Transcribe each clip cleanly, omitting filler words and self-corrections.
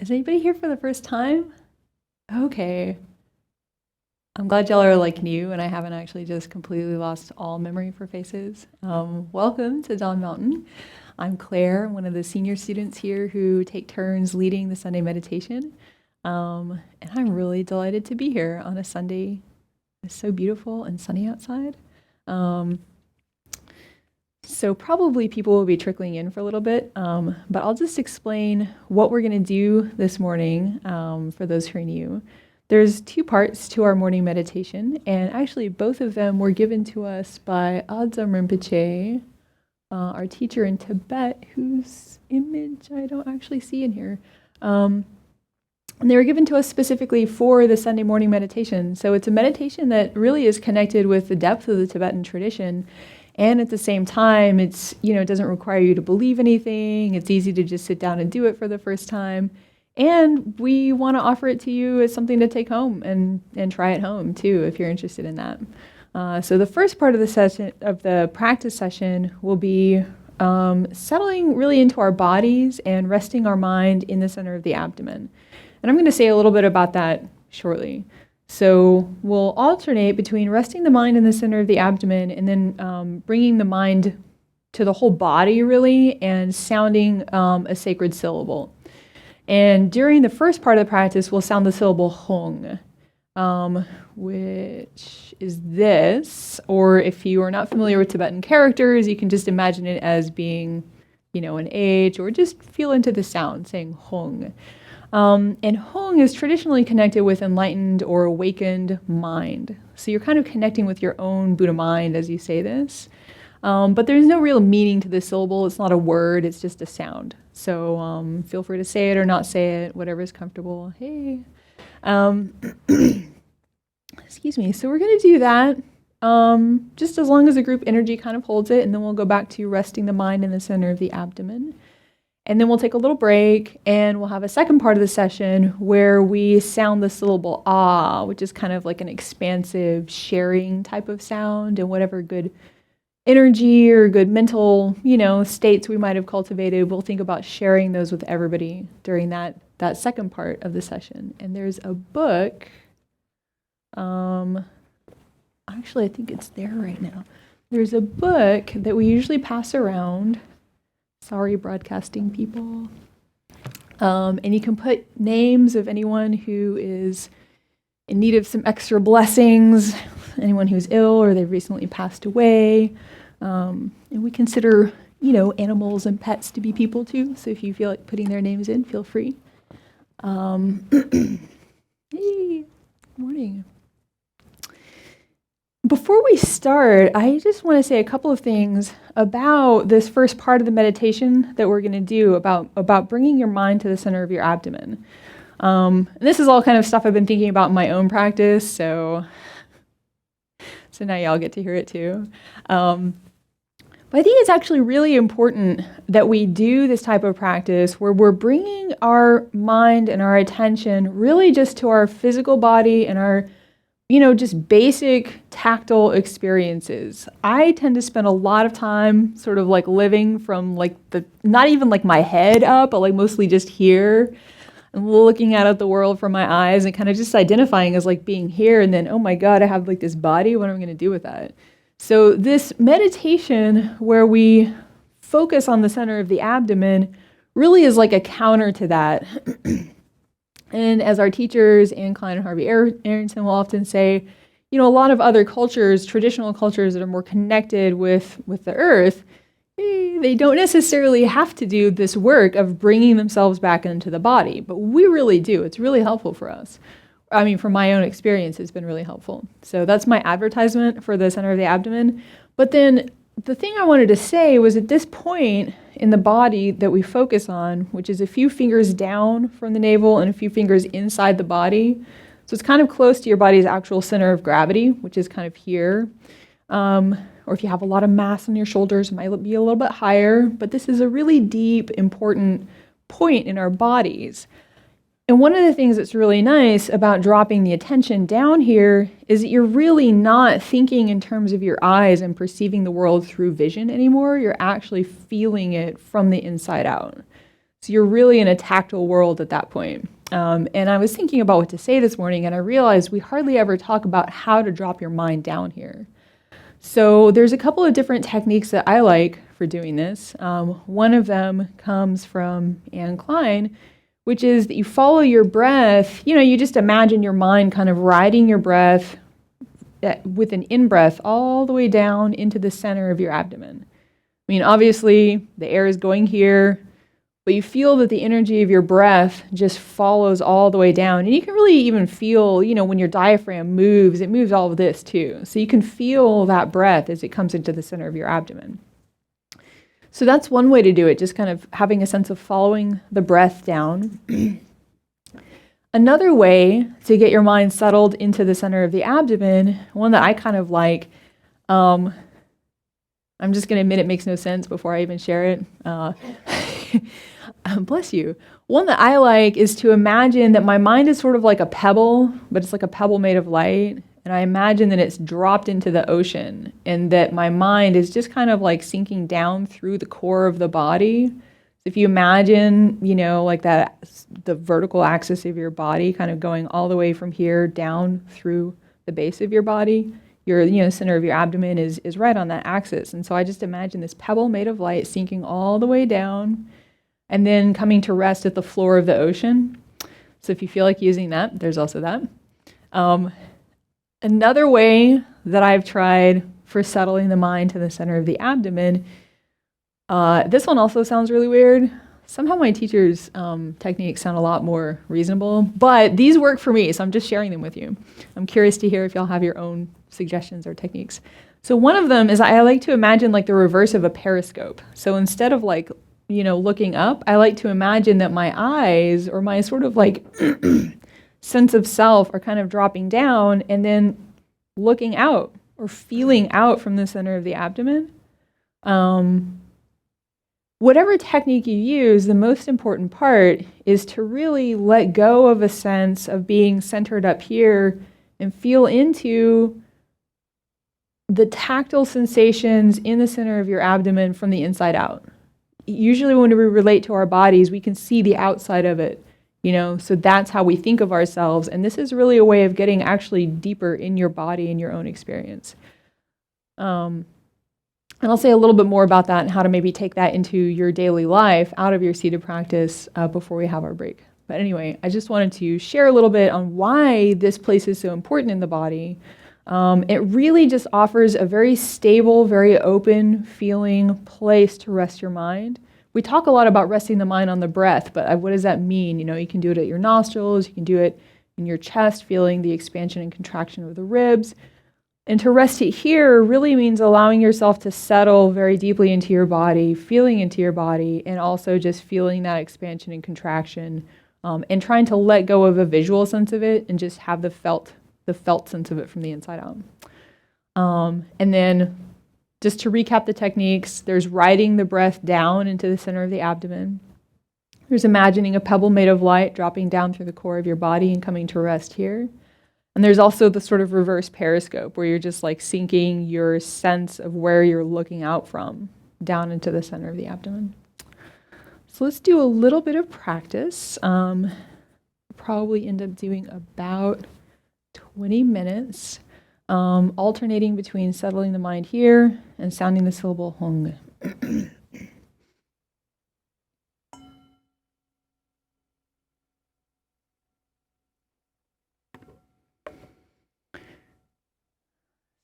Is anybody here for the first time? Okay. I'm glad y'all are like new and I haven't actually just completely lost all memory for faces. Welcome to Dawn Mountain. I'm Claire, one of the senior students here who take turns leading the Sunday meditation. And I'm really delighted to be here on a Sunday. It's so beautiful and sunny outside. So probably people will be trickling in for a little bit, but I'll just explain what we're going to do this morning for those who are new. There's two parts to our morning meditation, and actually both of them were given to us by Adzam Rinpoche, our teacher in Tibet, whose image I don't actually see in here. And they were given to us specifically for the Sunday morning meditation. So it's a meditation that really is connected with the depth of the Tibetan tradition. And at the same time, it doesn't require you to believe anything. It's easy to just sit down and do it for the first time. And we want to offer it to you as something to take home and try at home too, if you're interested in that. So the first part of the session, of the practice session, will be settling really into our bodies and resting our mind in the center of the abdomen. And I'm going to say a little bit about that shortly. So we'll alternate between resting the mind in the center of the abdomen and then bringing the mind to the whole body, really, and sounding a sacred syllable. And during the first part of the practice, we'll sound the syllable hong, which is this, or if you are not familiar with Tibetan characters, you can just imagine it as being, an H, or just feel into the sound, saying hong. And hong is traditionally connected with enlightened or awakened mind. So you're kind of connecting with your own Buddha mind as you say this. But there's no real meaning to this syllable. It's not a word, it's just a sound. So feel free to say it or not say it, whatever is comfortable. Hey. Excuse me. So we're going to do that just as long as the group energy kind of holds it, and then we'll go back to resting the mind in the center of the abdomen. And then we'll take a little break, and we'll have a second part of the session where we sound the syllable ah, which is kind of like an expansive sharing type of sound, and whatever good energy or good mental, states we might have cultivated, we'll think about sharing those with everybody during that second part of the session. And there's a book, actually I think it's there right now. There's a book that we usually pass around. Sorry, broadcasting people. And you can put names of anyone who is in need of some extra blessings, anyone who's ill or they've recently passed away. And we consider, animals and pets to be people too. So if you feel like putting their names in, feel free. Hey, good morning. Before we start, I just want to say a couple of things about this first part of the meditation that we're going to do about bringing your mind to the center of your abdomen. And this is all kind of stuff I've been thinking about in my own practice, so now y'all get to hear it too. But I think it's actually really important that we do this type of practice where we're bringing our mind and our attention really just to our physical body and our just basic tactile experiences. I tend to spend a lot of time sort of like living from like not even like my head up, but like mostly just here and looking out at the world from my eyes and kind of just identifying as like being here. And then, oh my God, I have like this body. What am I going to do with that? So this meditation where we focus on the center of the abdomen really is like a counter to that. And as our teachers, Anne Klein and Harvey Arrington will often say, a lot of other cultures, traditional cultures that are more connected with the earth, they don't necessarily have to do this work of bringing themselves back into the body, but we really do. It's really helpful for us. I mean, from my own experience, it's been really helpful. So that's my advertisement for the center of the abdomen. But then the thing I wanted to say was at this point in the body that we focus on, which is a few fingers down from the navel and a few fingers inside the body. So it's kind of close to your body's actual center of gravity, which is kind of here. Or if you have a lot of mass on your shoulders, it might be a little bit higher. But this is a really deep, important point in our bodies. And one of the things that's really nice about dropping the attention down here is that you're really not thinking in terms of your eyes and perceiving the world through vision anymore. You're actually feeling it from the inside out. So you're really in a tactile world at that point. And I was thinking about what to say this morning, and I realized we hardly ever talk about how to drop your mind down here. So there's a couple of different techniques that I like for doing this. One of them comes from Anne Klein, which is that you follow your breath. You just imagine your mind kind of riding your breath with an in-breath all the way down into the center of your abdomen. I mean, obviously, the air is going here, but you feel that the energy of your breath just follows all the way down. And you can really even feel, when your diaphragm moves, it moves all of this too. So you can feel that breath as it comes into the center of your abdomen. So that's one way to do it, just kind of having a sense of following the breath down. Another way to get your mind settled into the center of the abdomen, one that I kind of like, I'm just going to admit it makes no sense before I even share it. Bless you. One that I like is to imagine that my mind is sort of like a pebble, but it's like a pebble made of light. And I imagine that it's dropped into the ocean and that my mind is just kind of like sinking down through the core of the body. If you imagine, like that, the vertical axis of your body kind of going all the way from here down through the base of your body, your center of your abdomen is right on that axis. And so I just imagine this pebble made of light sinking all the way down and then coming to rest at the floor of the ocean. So if you feel like using that, there's also that. Another way that I've tried for settling the mind to the center of the abdomen, this one also sounds really weird. Somehow my teacher's techniques sound a lot more reasonable, but these work for me, so I'm just sharing them with you. I'm curious to hear if y'all have your own suggestions or techniques. So one of them is I like to imagine like the reverse of a periscope. So instead of like, looking up, I like to imagine that my eyes or my sort of like sense of self are kind of dropping down and then looking out or feeling out from the center of the abdomen. Whatever technique you use, the most important part is to really let go of a sense of being centered up here and feel into the tactile sensations in the center of your abdomen from the inside out. Usually when we relate to our bodies, we can see the outside of it, so that's how we think of ourselves. And this is really a way of getting actually deeper in your body and your own experience. And I'll say a little bit more about that and how to maybe take that into your daily life out of your seated practice before we have our break. But anyway, I just wanted to share a little bit on why this place is so important in the body. It really just offers a very stable, very open feeling place to rest your mind. We talk a lot about resting the mind on the breath, but what does that mean? You can do it at your nostrils, you can do it in your chest, feeling the expansion and contraction of the ribs. And to rest it here really means allowing yourself to settle very deeply into your body, feeling into your body, and also just feeling that expansion and contraction, and trying to let go of a visual sense of it and just have the felt sense of it from the inside out. And then just to recap the techniques, there's riding the breath down into the center of the abdomen. There's imagining a pebble made of light dropping down through the core of your body and coming to rest here. And there's also the sort of reverse periscope where you're just like sinking your sense of where you're looking out from down into the center of the abdomen. So let's do a little bit of practice. Probably end up doing about 20 minutes, alternating between settling the mind here and sounding the syllable hung.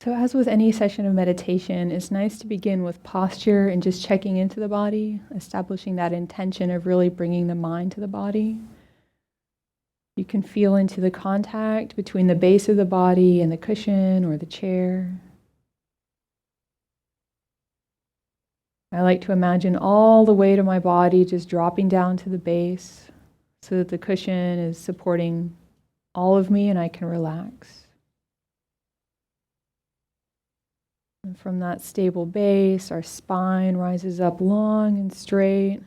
So as with any session of meditation, it's nice to begin with posture and just checking into the body, establishing that intention of really bringing the mind to the body. You can feel into the contact between the base of the body and the cushion or the chair. I like to imagine all the weight of my body just dropping down to the base so that the cushion is supporting all of me and I can relax. And from that stable base, our spine rises up long and straight.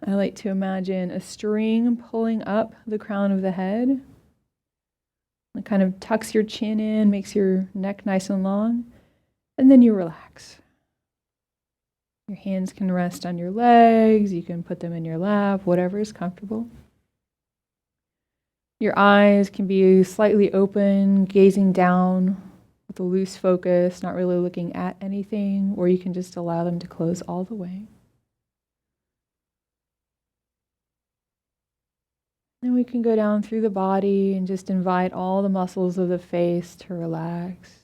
I like to imagine a string pulling up the crown of the head. It kind of tucks your chin in, makes your neck nice and long, and then you relax. Your hands can rest on your legs, you can put them in your lap, whatever is comfortable. Your eyes can be slightly open, gazing down with a loose focus, not really looking at anything, or you can just allow them to close all the way. Then we can go down through the body and just invite all the muscles of the face to relax.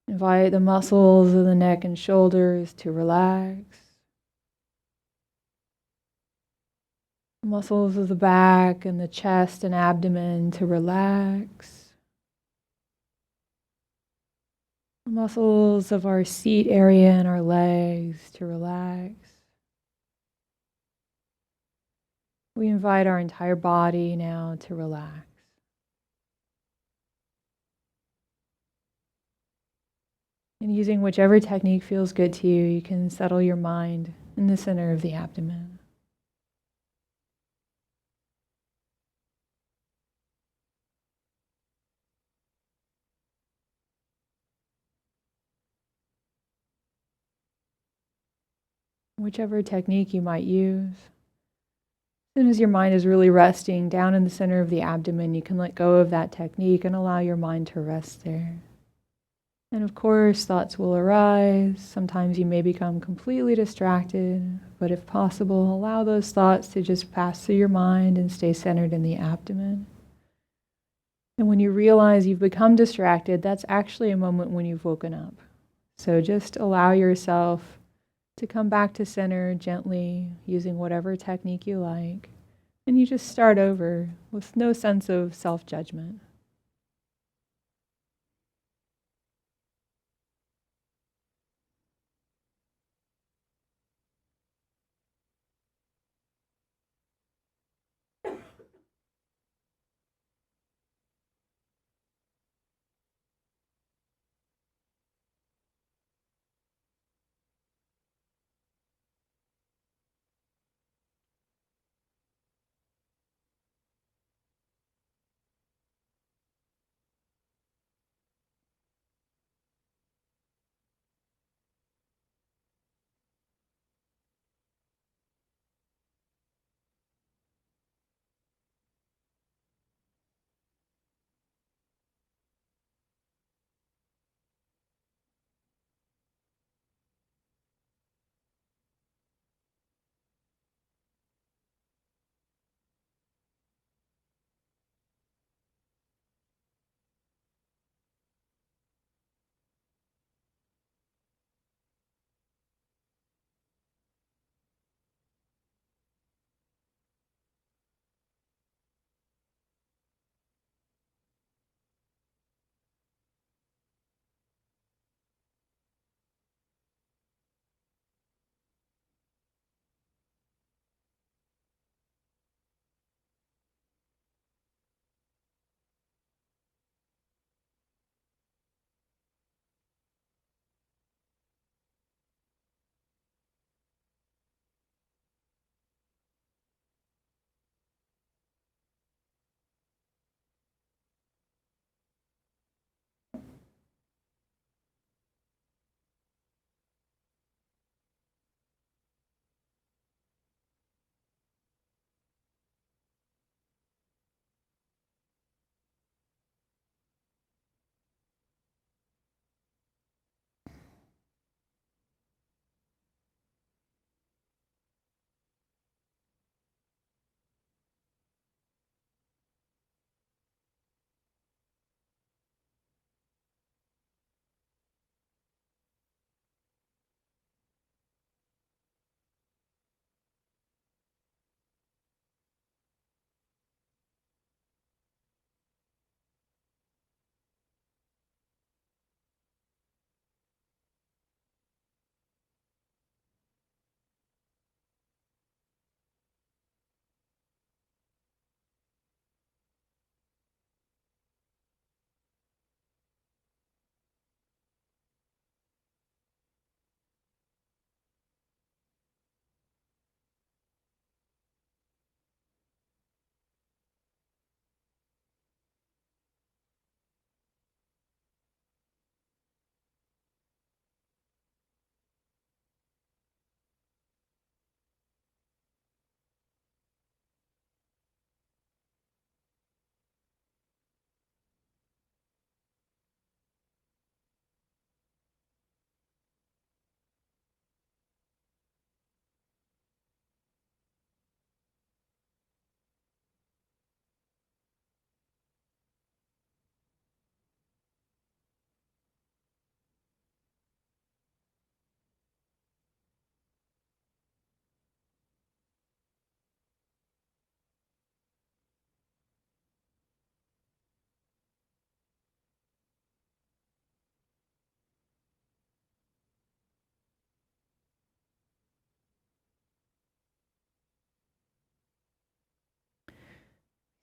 Invite the muscles of the neck and shoulders to relax. The muscles of the back and the chest and abdomen to relax. The muscles of our seat area and our legs to relax. We invite our entire body now to relax. And using whichever technique feels good to you, you can settle your mind in the center of the abdomen. Whichever technique you might use. As soon as your mind is really resting down in the center of the abdomen, you can let go of that technique and allow your mind to rest there. And of course, thoughts will arise. Sometimes you may become completely distracted, but if possible, allow those thoughts to just pass through your mind and stay centered in the abdomen. And when you realize you've become distracted, that's actually a moment when you've woken up. So just allow yourself to come back to center gently, using whatever technique you like. And you just start over with no sense of self-judgment.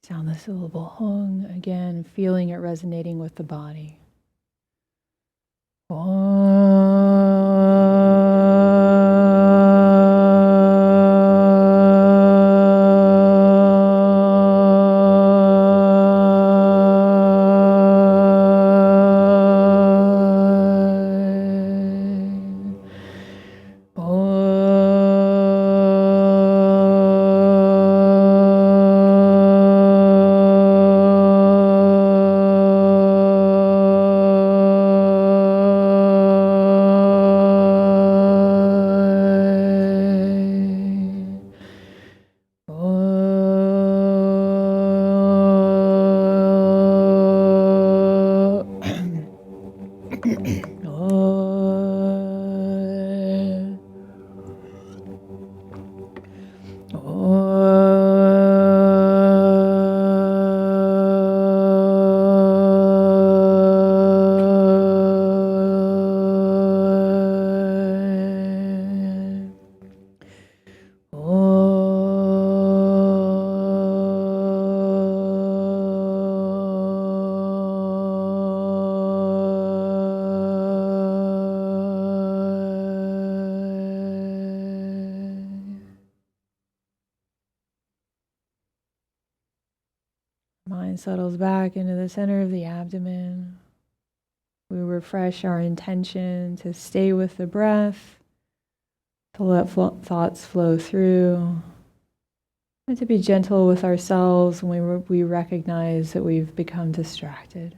Sound the syllable hung again, feeling it resonating with the body. Mind settles back into the center of the abdomen. We refresh our intention to stay with the breath, to let thoughts flow through, and to be gentle with ourselves when we recognize that we've become distracted.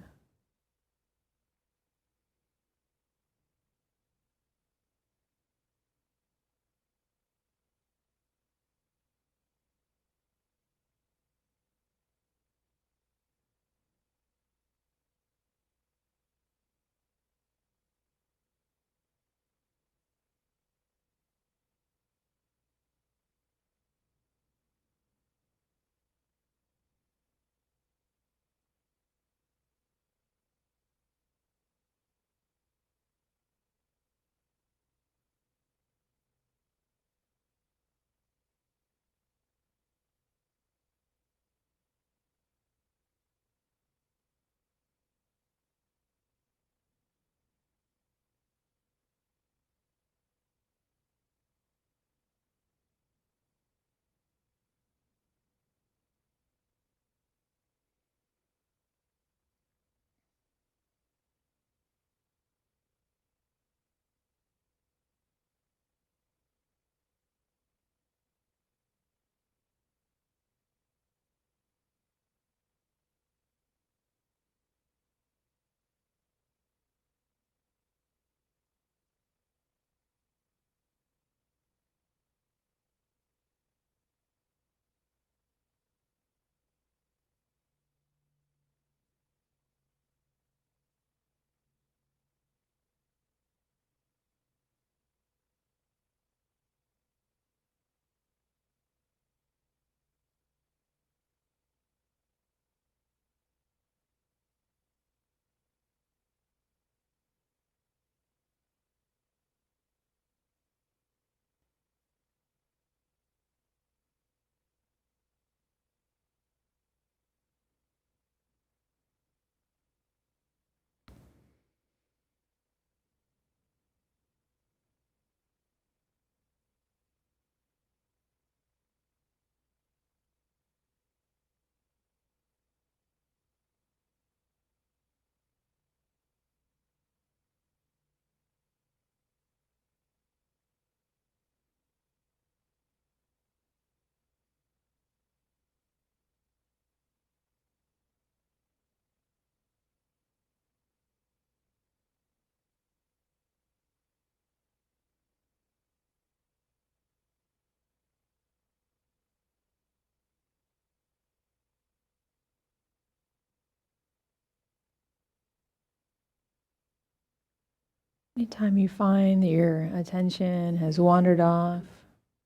Anytime you find that your attention has wandered off,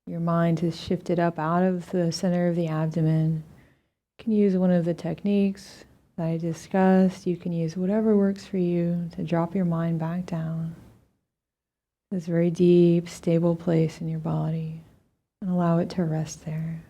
your mind has shifted up out of the center of the abdomen, you can use one of the techniques that I discussed. You can use whatever works for you to drop your mind back down to this very deep, stable place in your body and allow it to rest there.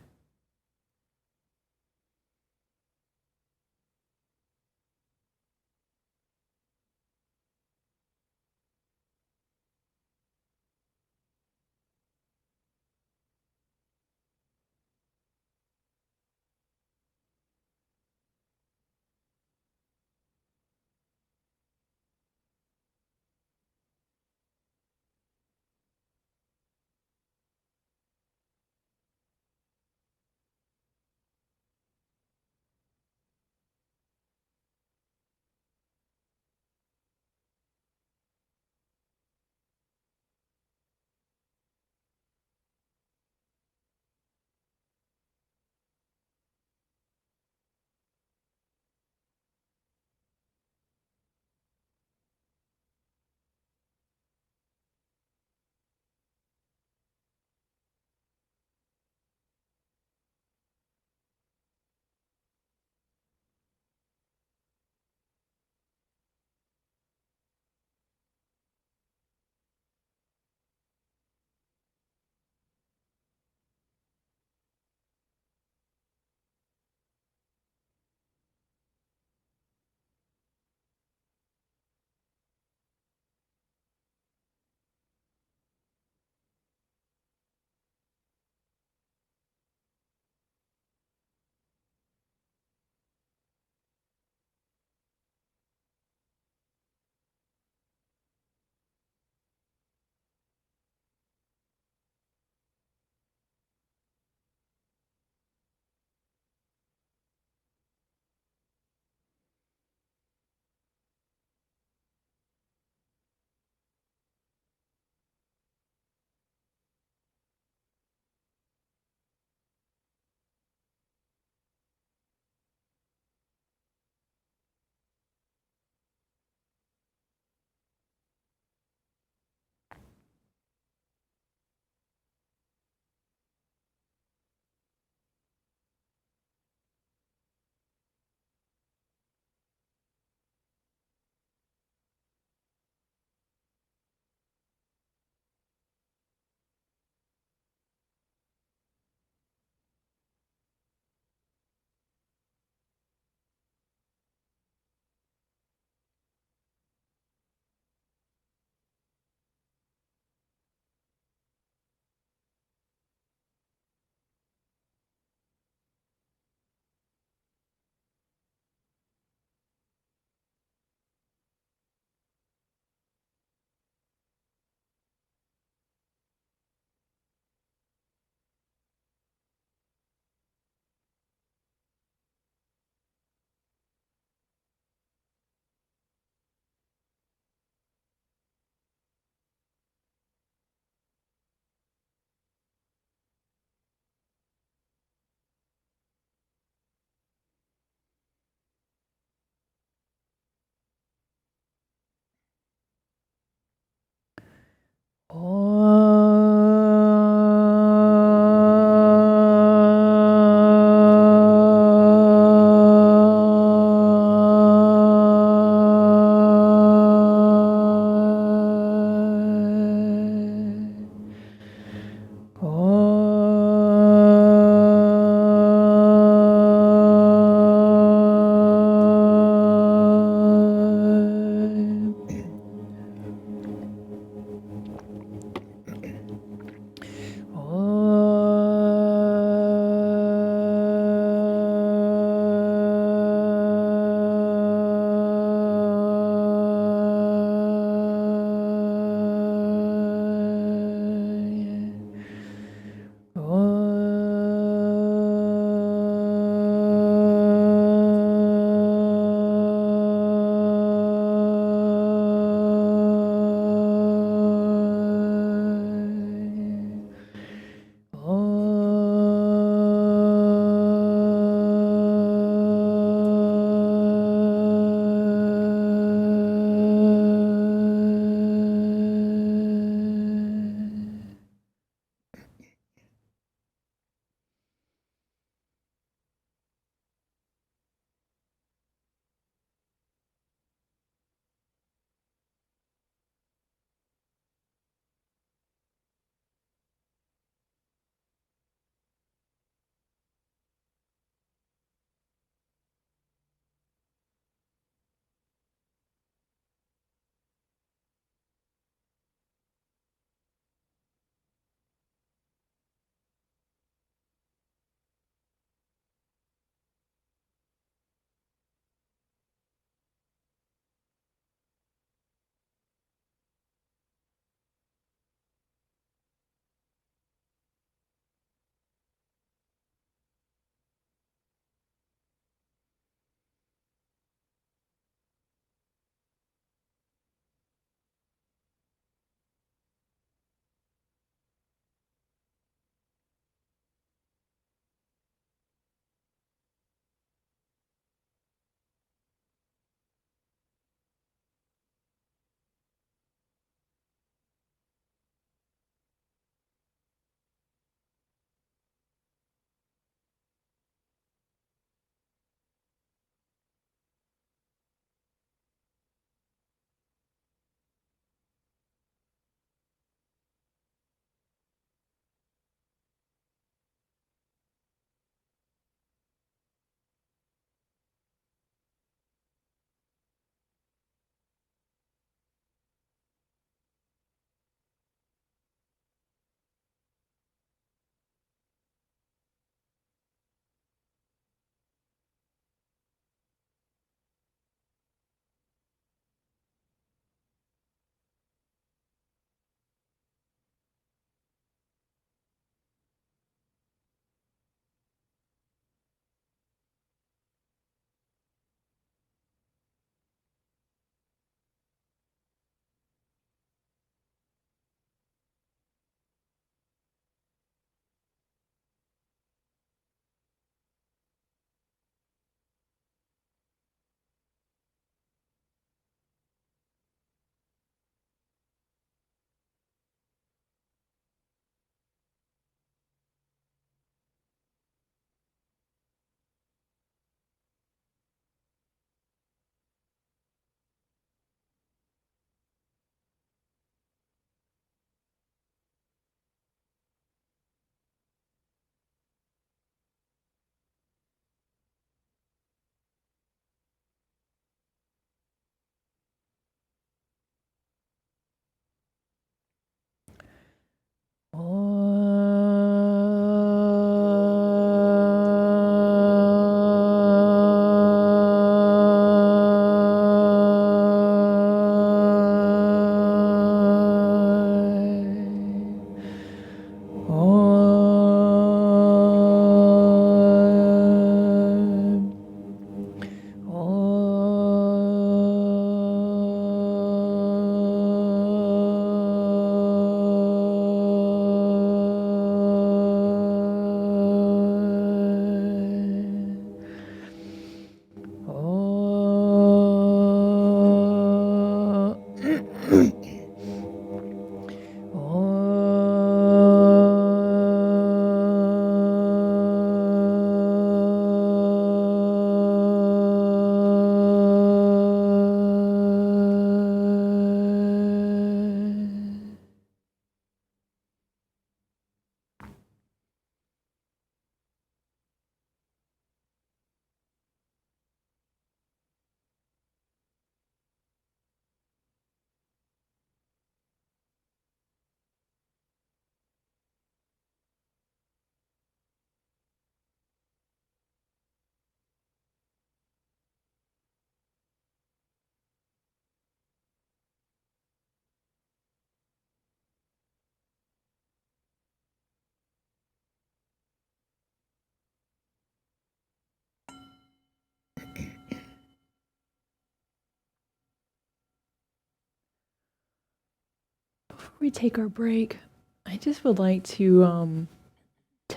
we take our break, I just would like to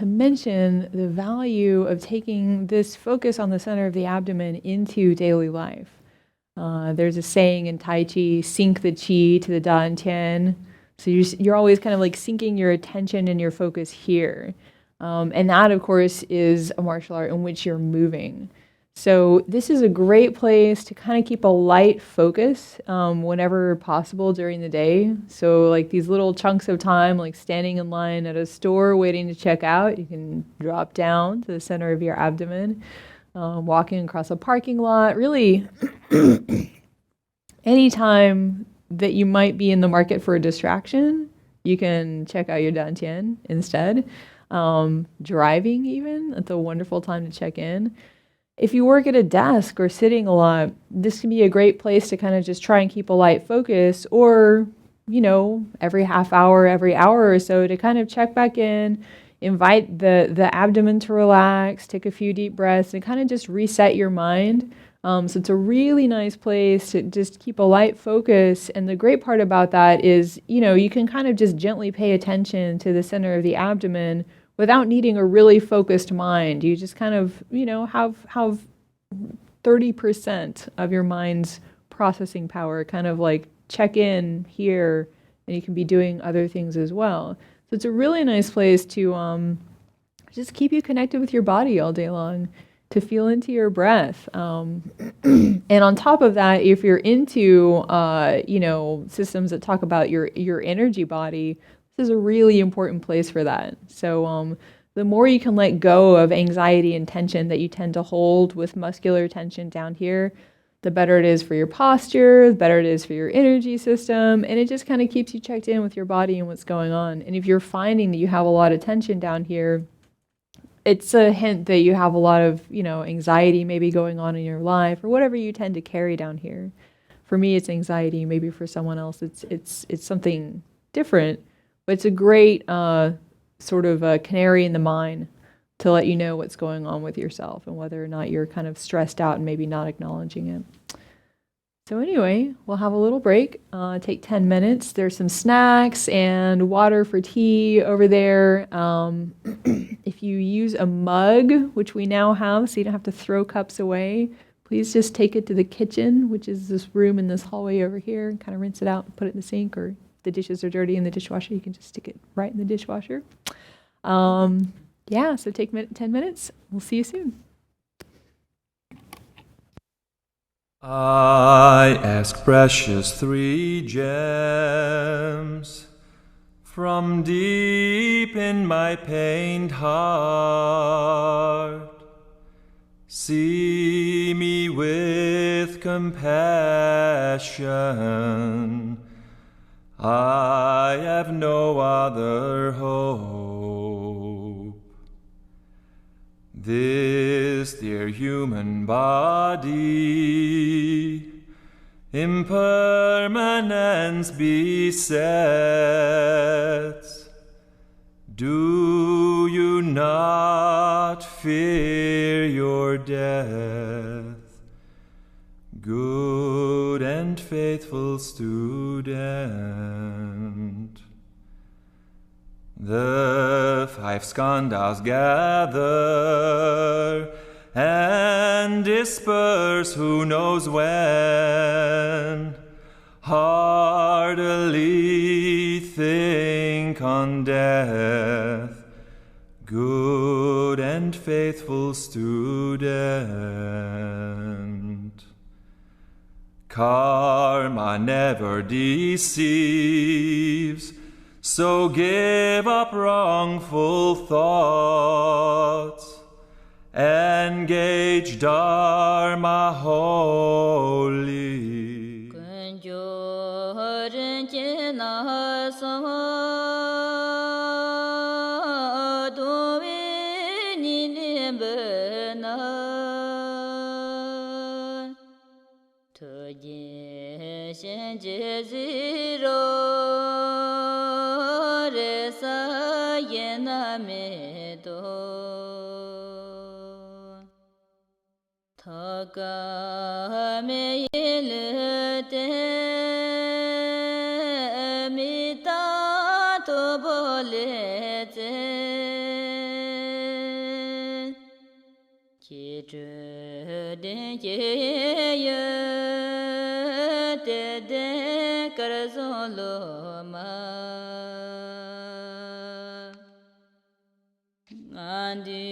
mention the value of taking this focus on the center of the abdomen into daily life. There's a saying in Tai Chi, sink the Qi to the Dantian. So you're always kind of like sinking your attention and your focus here. And that, of course, is a martial art in which you're moving. So this is a great place to kind of keep a light focus whenever possible during the day. So like these little chunks of time, like standing in line at a store waiting to check out, you can drop down to the center of your abdomen, walking across a parking lot, really anytime that you might be in the market for a distraction, you can check out your Dantian instead. Driving even, that's a wonderful time to check in. If you work at a desk or sitting a lot, this can be a great place to kind of just try and keep a light focus, or, every half hour, every hour or so to kind of check back in, invite the abdomen to relax, take a few deep breaths, and kind of just reset your mind. So it's a really nice place to just keep a light focus. And the great part about that is, you can kind of just gently pay attention to the center of the abdomen without needing a really focused mind. You just kind of, have 30% of your mind's processing power kind of like check in here, and you can be doing other things as well. So it's a really nice place to just keep you connected with your body all day long, to feel into your breath. And on top of that, if you're into, systems that talk about your energy body, this is a really important place for that. So the more you can let go of anxiety and tension that you tend to hold with muscular tension down here, the better it is for your posture, the better it is for your energy system, and it just kind of keeps you checked in with your body and what's going on. And if you're finding that you have a lot of tension down here, it's a hint that you have a lot of, anxiety maybe going on in your life, or whatever you tend to carry down here. For me, it's anxiety. Maybe for someone else, it's something different. But it's a great sort of a canary in the mine to let you know what's going on with yourself and whether or not you're kind of stressed out and maybe not acknowledging it. So anyway, we'll have a little break, take 10 minutes. There's some snacks and water for tea over there. If you use a mug, which we now have, so you don't have to throw cups away, please just take it to the kitchen, which is this room in this hallway over here, and kind of rinse it out and put it in the sink, or if the dishes are dirty in the dishwasher, you can just stick it right in the dishwasher. So take 10 minutes. We'll see you soon. I ask precious 3 gems from deep in my pained heart. See me with compassion. I have no other hope. This dear human body, impermanence besets. Do you not fear your death, good and faithful student? The 5 skandhas gather and disperse who knows when. Heartily think on death, good and faithful student. Karma never deceives, so give up wrongful thoughts. Engage Dharma wholly. Taka me ilute amita Ki zhe den ye ye de de kar zon lo ma Ngan di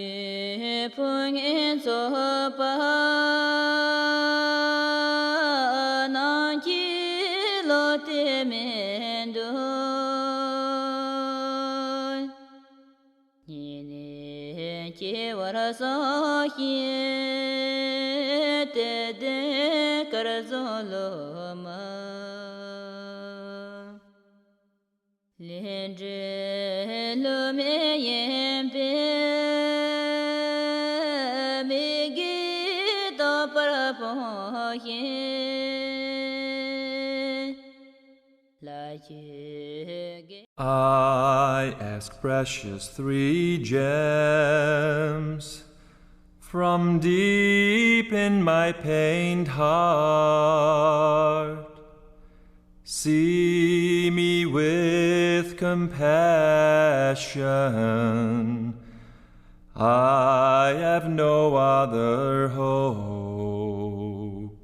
pung en zo pa nan ki lo te men do Ki war so hie de de kar zon lo ma Lien zhe lo me yen pe me gi do par po hien La ye ge I ask precious three gems from deep in my pained heart. See me with compassion. I have no other hope.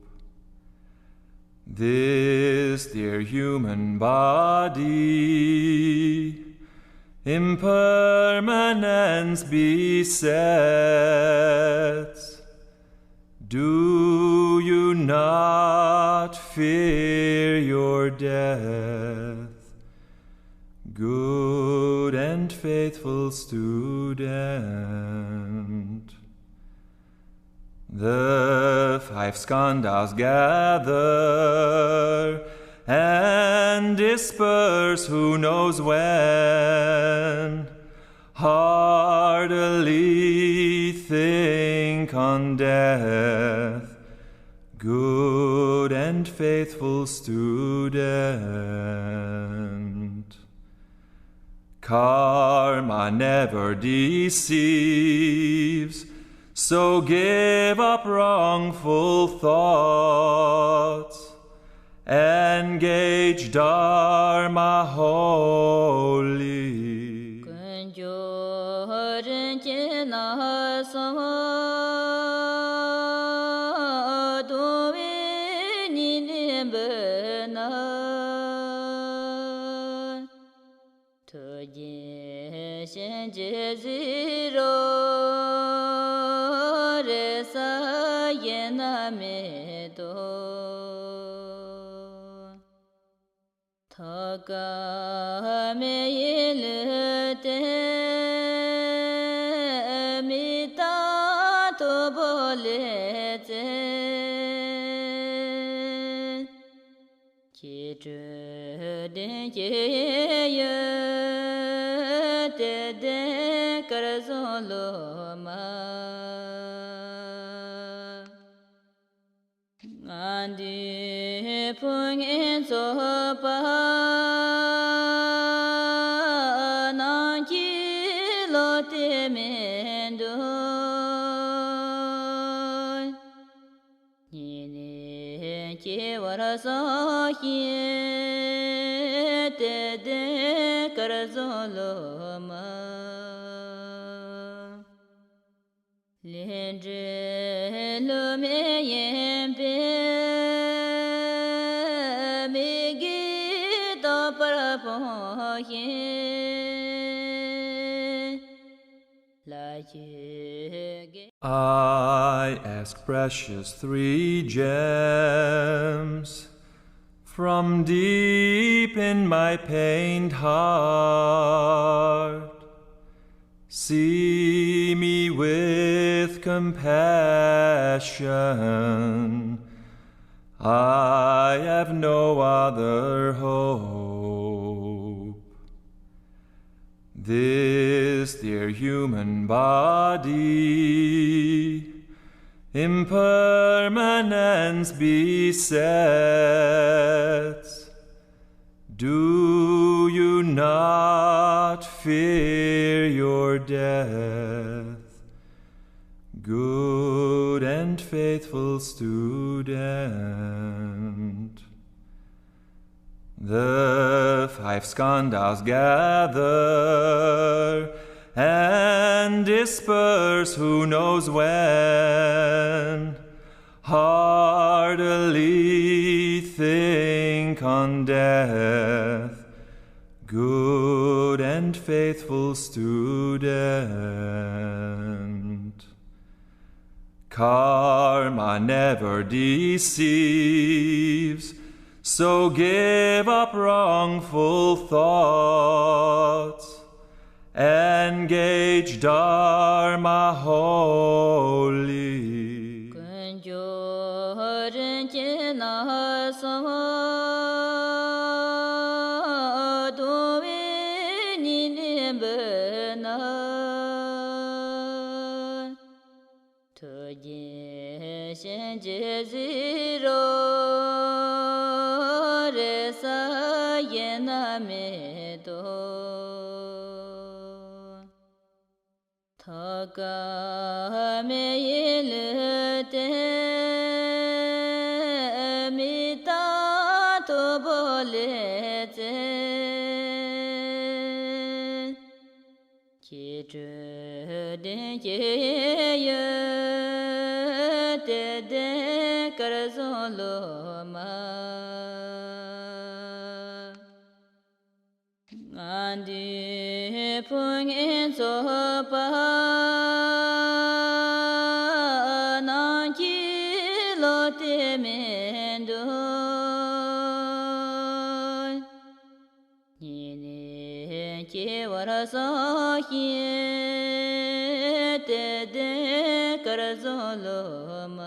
This dear human body impermanence besets. Do you not fear your death, good and faithful student? The 5 skandhas gather and disperse who knows when. Heartily think on death, good and faithful student. Karma never deceives, so give up wrongful thoughts. Engage Dharma wholly. Kun jo ren chen na sa do we ni ne be na to je shen je zi ro re sa ye na me do Thaka me yil te mi ta to bole te Ki zhe den ye ye de de kar zon lo ma Ngan di pung en zo pa nan ki lo te men do Ni ki war so hie de de kar zon lo ma Lien zhe lo me yen pe me gi do par po hien La ye ge I ask precious 3 gems from deep in my pained heart. See me with compassion. I have no other hope. This dear human body impermanence besets. Do you not fear your death, good and faithful student? The 5 skandhas gather and and disperse who knows when. Heartily think on death, good and faithful student. Karma never deceives, so give up wrongful thoughts. Engage Dharma wholly. 근조른 지나서 도인이 번나 토진 제지로 레사 예나메도 타가메 일때 미타 토볼레제 기주된 예여 데데 가르솔로마 안디 풍인 소파 난지로 때면도 니네 제와라서 히 데데 가르솔로마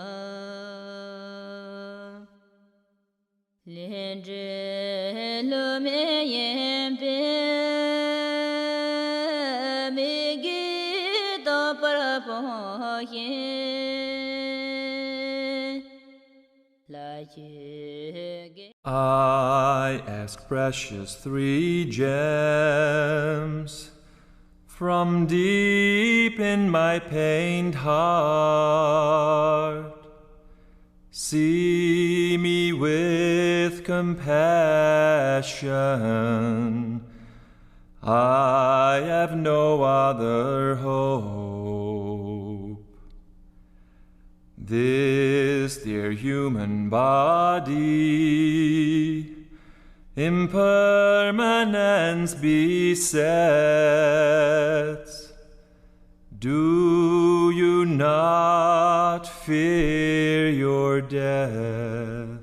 렌제 로메옌베 미기도 parapohin 라지게 I ask precious three gems from deep in my pained heart. See me with compassion. I have no other hope. This dear human body, impermanence besets. Do you not fear your death,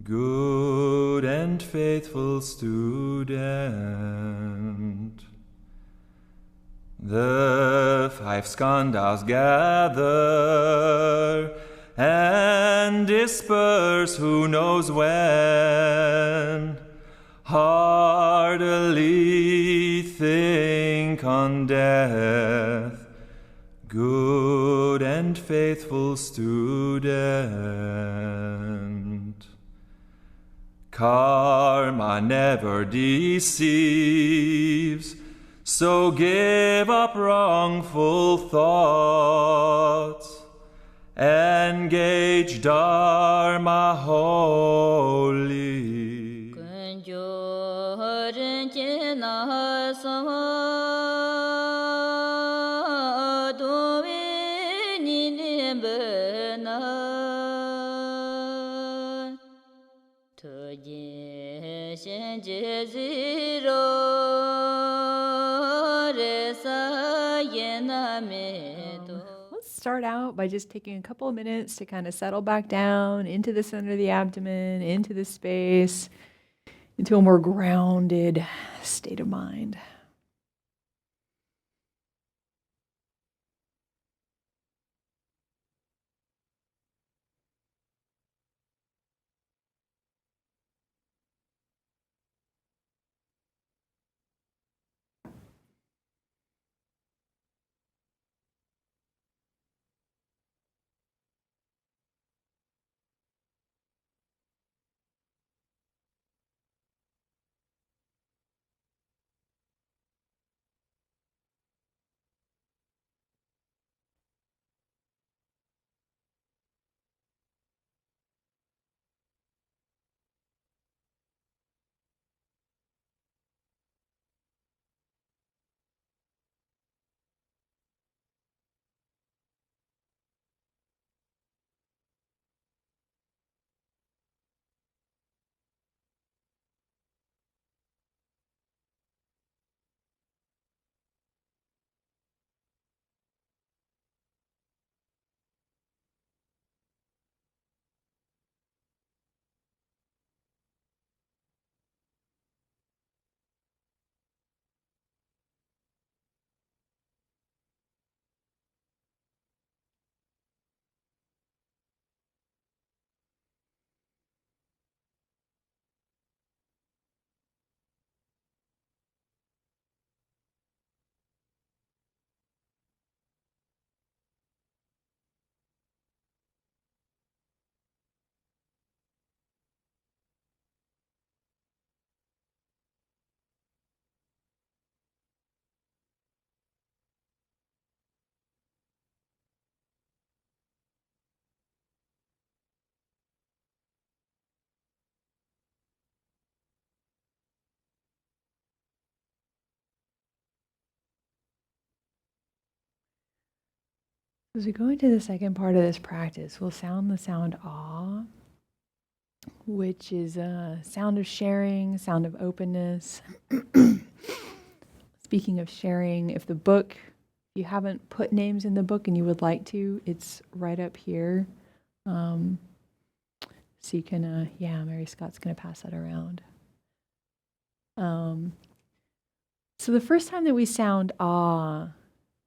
good and faithful student? The five skandhas gather and disperse who knows when. Heartily think on death, good and faithful student. Karma never deceives, so give up wrongful thoughts. Engage Dharma wholly. 근조른 지나서 도인이 번나 토진 제지로 레사 예나메도 Let's start out by just taking a couple of minutes to kind of settle back down into the center of the abdomen, into the space, into a more grounded state of mind. As we go into the second part of this practice, we'll sound the sound ah, which is a sound of sharing, sound of openness. Speaking of sharing, if you haven't put names in the book and you would like to, it's right up here. So you can, Mary Scott's going to pass that around. So the first time that we sound ah,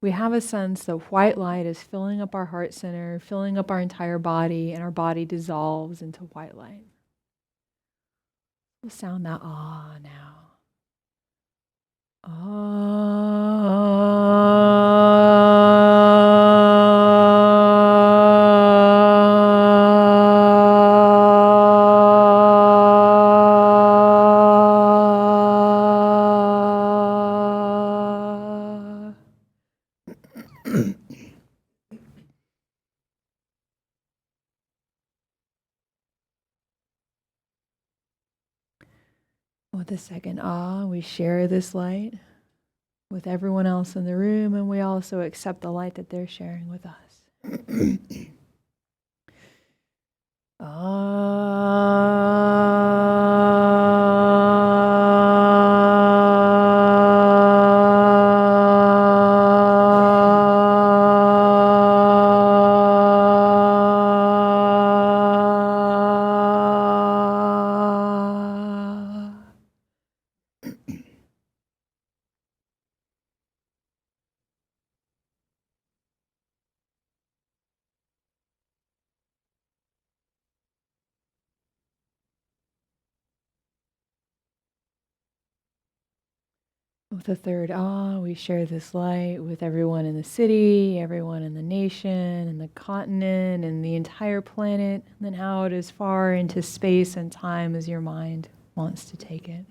we have a sense that white light is filling up our heart center, filling up our entire body, and our body dissolves into white light. We'll sound that ah now. With the second ah, we share this light with everyone else in the room, and we also accept the light that they're sharing with us. With the third ah, we share this light with everyone in the city, everyone in the nation, and the continent, and the entire planet, and then out as far into space and time as your mind wants to take it.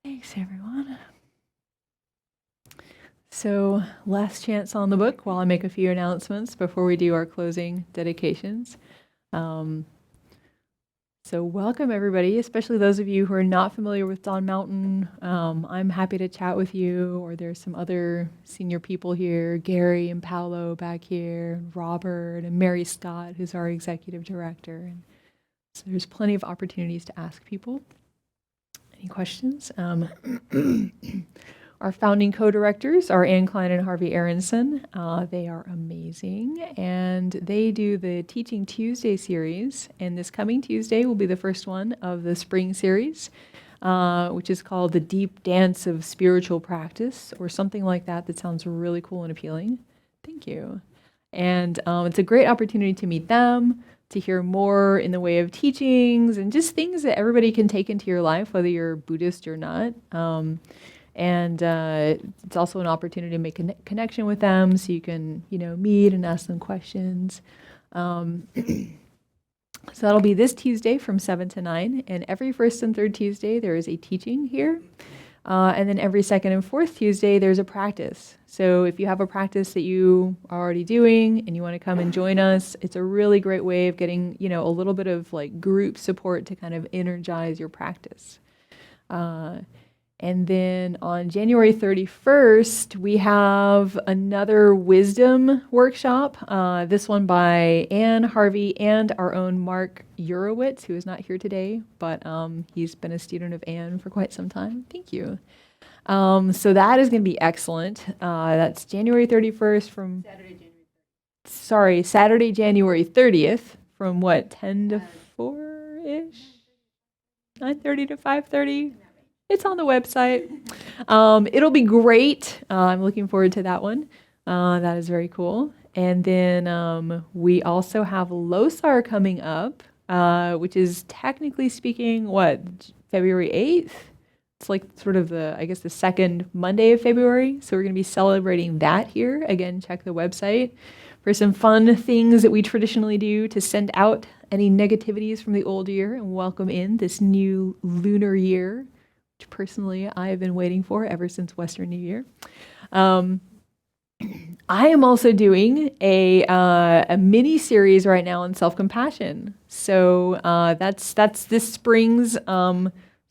Thanks, everyone. So, last chance on the book while I make a few announcements before we do our closing dedications. So welcome everybody, especially those of you who are not familiar with Dawn Mountain. I'm happy to chat with you, or there's some other senior people here, Gary and Paolo back here, Robert and Mary Scott, who's our executive director. And so there's plenty of opportunities to ask people. Any questions? Our founding co-directors are Ann Klein and Harvey Aronson. They are amazing, and they do the Teaching Tuesday series, and this coming Tuesday will be the first one of the spring series, which is called The Deep Dance of Spiritual Practice, or something like that. That sounds really cool and appealing. Thank you. And it's a great opportunity to meet them, to hear more in the way of teachings, and just things that everybody can take into your life, whether you're Buddhist or not. And it's also an opportunity to make a connection with them, so you can, meet and ask them questions. So that'll be this Tuesday from 7 to 9, and every first and third Tuesday there is a teaching here. And then every second and fourth Tuesday there's a practice. So if you have a practice that you are already doing and you want to come and join us, it's a really great way of getting, a little bit of like group support to kind of energize your practice. And then on January 31st, we have another wisdom workshop, this one by Ann, Harvey, and our own Mark Urowitz, who is not here today, but he's been a student of Ann for quite some time. Thank you. So that is going to be excellent. That's January 31st from... Saturday, January 30th from what, 10 to 4-ish? 9:30 to 5:30? It's on the website. It'll be great. I'm looking forward to that one. That is very cool. And then we also have LOSAR coming up, which is technically speaking, February 8th? It's like sort of the second Monday of February. So we're going to be celebrating that here. Again, check the website for some fun things that we traditionally do to send out any negativities from the old year and welcome in this new lunar year, which personally I have been waiting for ever since Western New Year. I am also doing a mini series right now on self-compassion. So that's this spring's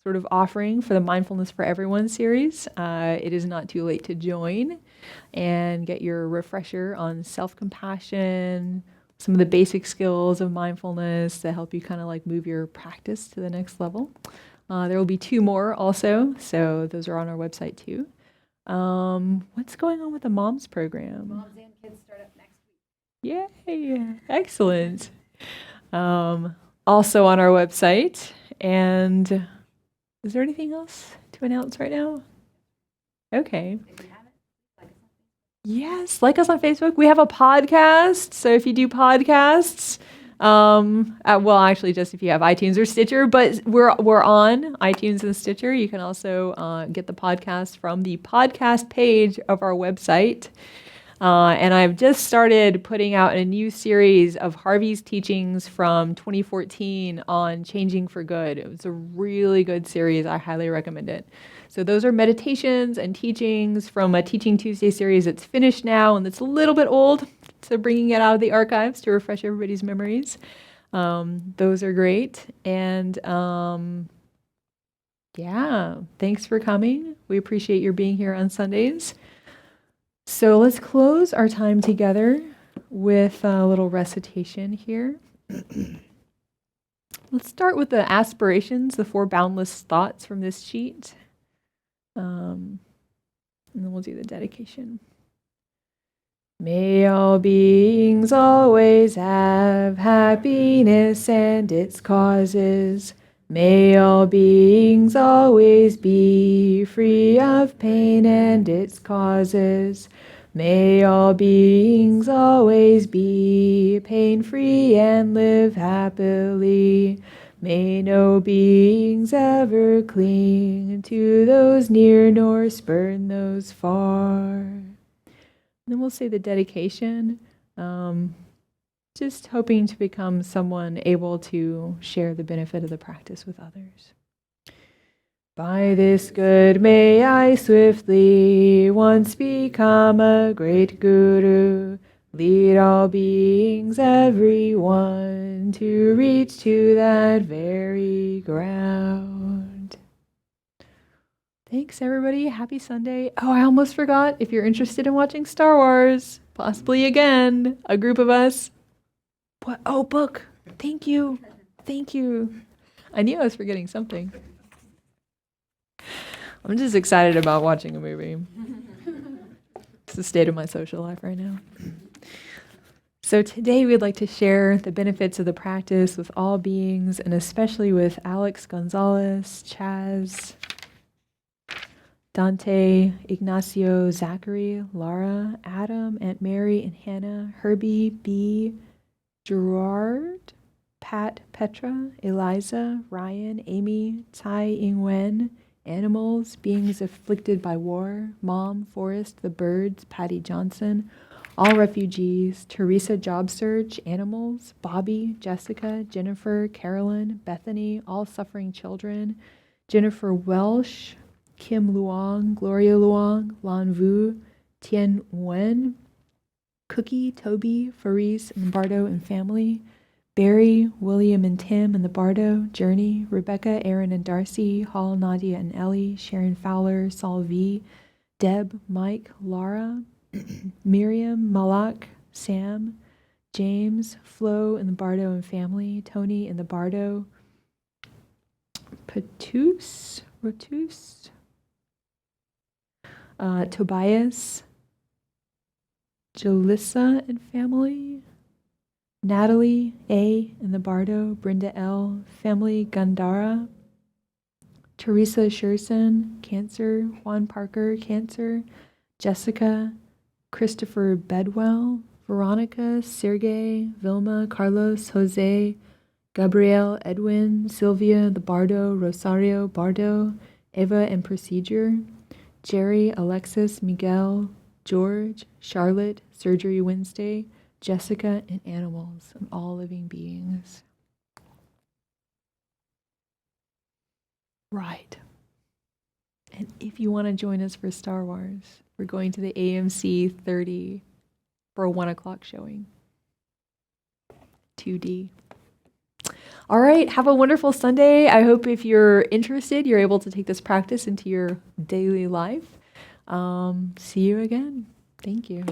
sort of offering for the Mindfulness for Everyone series. It is not too late to join and get your refresher on self-compassion, some of the basic skills of mindfulness that help you kind of like move your practice to the next level. There will be 2 more also, so those are on our website too. What's going on with the Moms program? Moms and Kids start up next week. Yay! Excellent. Also on our website. And is there anything else to announce right now? Okay. If you haven't, like us on Facebook. Yes, like us on Facebook. We have a podcast. So if you do podcasts, actually, just if you have iTunes or Stitcher, but we're on iTunes and Stitcher. You can also get the podcast from the podcast page of our website. And I've just started putting out a new series of Harvey's teachings from 2014 on changing for good. It was a really good series. I highly recommend it. So those are meditations and teachings from a Teaching Tuesday series that's finished now and that's a little bit old. So bringing it out of the archives to refresh everybody's memories. Those are great. And thanks for coming. We appreciate your being here on Sundays. So let's close our time together with a little recitation here. Let's start with the aspirations, the 4 boundless thoughts from this sheet. And then we'll do the dedication. May all beings always have happiness and its causes. May all beings always be free of pain and its causes. May all beings always be pain-free and live happily. May no beings ever cling to those near nor spurn those far. And then we'll say the dedication. Just hoping to become someone able to share the benefit of the practice with others. By this good may I swiftly once become a great guru, lead all beings, everyone, to reach to that very ground. Thanks, everybody. Happy Sunday. Oh, I almost forgot. If you're interested in watching Star Wars, possibly again, a group of us. What? Oh, book. Thank you. Thank you. I knew I was forgetting something. I'm just excited about watching a movie. It's the state of my social life right now. So today we'd like to share the benefits of the practice with all beings, and especially with Alex Gonzalez, Chaz, Dante, Ignacio, Zachary, Laura, Adam, Aunt Mary, and Hannah, Herbie, B, Gerard, Pat, Petra, Eliza, Ryan, Amy, Tai, Ing-Wen, animals, beings afflicted by war, Mom, Forrest, the birds, Patty Johnson, all refugees, Teresa, job search, animals, Bobby, Jessica, Jennifer, Carolyn, Bethany, all suffering children, Jennifer Welsh, Kim Luong, Gloria Luong, Lan Vu, Tien Nguyen, Cookie, Toby, Faris, and Bardo and family, Barry, William and Tim and the Bardo, Journey, Rebecca, Aaron and Darcy, Hall, Nadia and Ellie, Sharon Fowler, Saul V, Deb, Mike, Laura, Miriam, Malak, Sam, James, Flo and the Bardo and family, Tony and the Bardo, Rotus, Tobias, Jalissa and family, Natalie A. and the Bardo, Brenda L., family Gandara, Teresa Sherson, Cancer, Juan Parker, Cancer, Jessica, Christopher Bedwell, Veronica, Sergey, Vilma, Carlos, Jose, Gabriel, Edwin, Sylvia, the Bardo, Rosario, Bardo, Eva and Procedure, Jerry, Alexis, Miguel, George, Charlotte, Surgery Wednesday, Jessica, and animals, and all living beings. Right. And if you want to join us for Star Wars, we're going to the AMC 30 for a 1 o'clock showing. 2D. All right, have a wonderful Sunday. I hope if you're interested, you're able to take this practice into your daily life. See you again. Thank you.